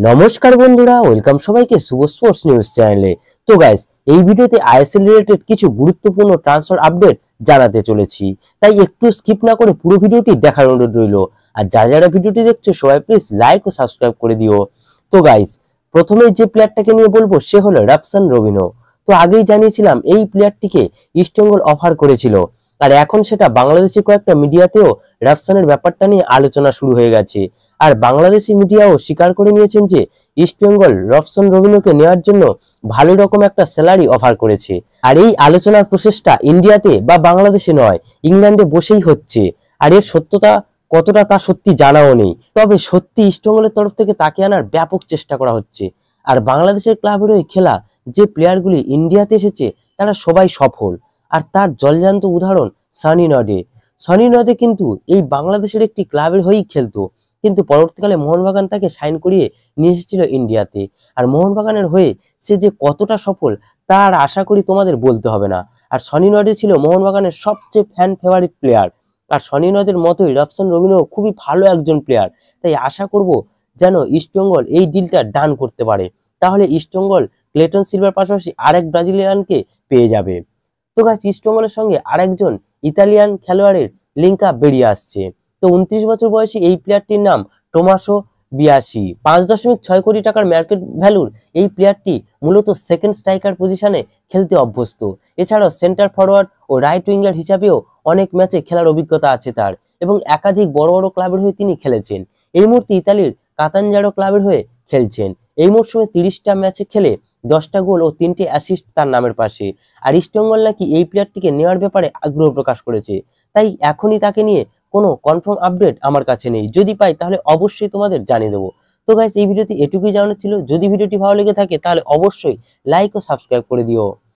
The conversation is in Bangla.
নমস্কার বন্ধুরা, ওয়েলকাম সবাইকে শুভ স্পোর্টস নিউজ চ্যানেলে। তো গাইস, এই ভিডিওতে আইএসএল রিলেটেড কিছু গুরুত্বপূর্ণ ট্রান্সফার আপডেট জানাতে চলেছি, তাই একটু স্কিপ না করে পুরো ভিডিওটি দেখার অনুরোধ রইল। আর যারা ভিডিওটি দেখছো সবাই প্লিজ লাইক ও সাবস্ক্রাইব করে দিও। তো গাইস, প্রথমে যে প্লেয়ারটাকে নিয়ে বলবো সে হলো রবসন রবিনো। তো আগেই জানিয়েছিলাম এই প্লেয়ারটিকে ইস্ট বেঙ্গল অফার করেছিল, আর এখন সেটা বাংলাদেশি কয়েকটা মিডিয়াতেও রবসনের ব্যাপারটা নিয়ে আলোচনা শুরু হয়ে গেছে। আর বাংলাদেশি মিডিয়াও স্বীকার করে নিয়েছেন যে ইস্ট বেঙ্গল রবসন রবিনোকে নেওয়ার জন্য ভালো রকম একটা স্যালারি অফার করেছে। আর এই আলোচনার প্রসেসটা ইন্ডিয়াতে বা বাংলাদেশে নয়, ইংল্যান্ডে বসেই হচ্ছে। আর এর সত্যতা কতটা তা সত্যি জানাও নেই, তবে সত্যি ইস্ট বেঙ্গলের তরফ থেকে তাকে আনার ব্যাপক চেষ্টা করা হচ্ছে। আর বাংলাদেশের ক্লাবের হয়ে খেলা যে প্লেয়ারগুলি ইন্ডিয়াতে এসেছে তারা সবাই সফল, আর তার জলজান্ত উদাহরণ সানি নর্দে। সানি নর্দে কিন্তু এই বাংলাদেশের একটি ক্লাবের হয়েই খেলতো, কিন্তু পরবর্তীকালে মোহনবাগান তাকে সাইন করিয়ে নিয়ে এসেছিল ইন্ডিয়াতে। আর মোহনবাগানের হয়ে সে যে কতটা সফল তার আশা করি তোমাদের বলতে হবে না। আর সনি নর্দে ছিল মোহনবাগানের সবচেয়ে ফ্যান ফেভারিট প্লেয়ার। আর সনি নর্দের মতোই রবসন রবিনো খুবই ভালো একজন প্লেয়ার, তাই আশা করব যেন ইস্টবেঙ্গল এই ডিলটা ডান করতে পারে। তাহলে ইস্টবেঙ্গল ক্লেটন সিলভার পাশাপাশি আরেক ব্রাজিলিয়ানকে পেয়ে যাবে। তো গাইস, ইস্টবেঙ্গলের সঙ্গে আরেকজন ইতালিয়ান খেলোয়াড়ের লিঙ্ক আপ বেরিয়ে আসছে। তো 29 বছর বয়সী এই প্লেয়ারটির নাম টোমাসো বিয়াসি। 5.6 কোটি টাকার মার্কেট ভ্যালুর এই প্লেয়ারটি মূলত সেকেন্ড স্ট্রাইকার পজিশনে খেলতে অভ্যস্ত। এছাড়াও সেন্টার ফরওয়ার্ড ও রাইট উইঙ্গার হিসাবেও অনেক ম্যাচে খেলার অভিজ্ঞতা আছে তার, এবং একাধিক বড় বড় ক্লাবের হয়ে তিনি খেলেছেন। এই মুহূর্তে ইতালির কাতানজারো ক্লাবের হয়ে খেলছেন। এই মরশুমে 30টা ম্যাচে খেলে 10টা গোল ও 3টে অ্যাসিস্ট তার নামের পাশে। আর ইস্টবেঙ্গল নাকি এই প্লেয়ারটিকে নেওয়ার ব্যাপারে আগ্রহ প্রকাশ করেছে, তাই এখনই তাকে নিয়ে কোনো কনফার্ম আপডেট আমার কাছে নেই। যদি পাই তাহলে অবশ্যই তোমাদের জানিয়ে দেবো। তো গাইস, এই ভিডিওতে এটুকুই জানানো ছিল। যদি ভিডিওটি ভালো লেগে থাকে তাহলে অবশ্যই লাইক ও সাবস্ক্রাইব করে দিও।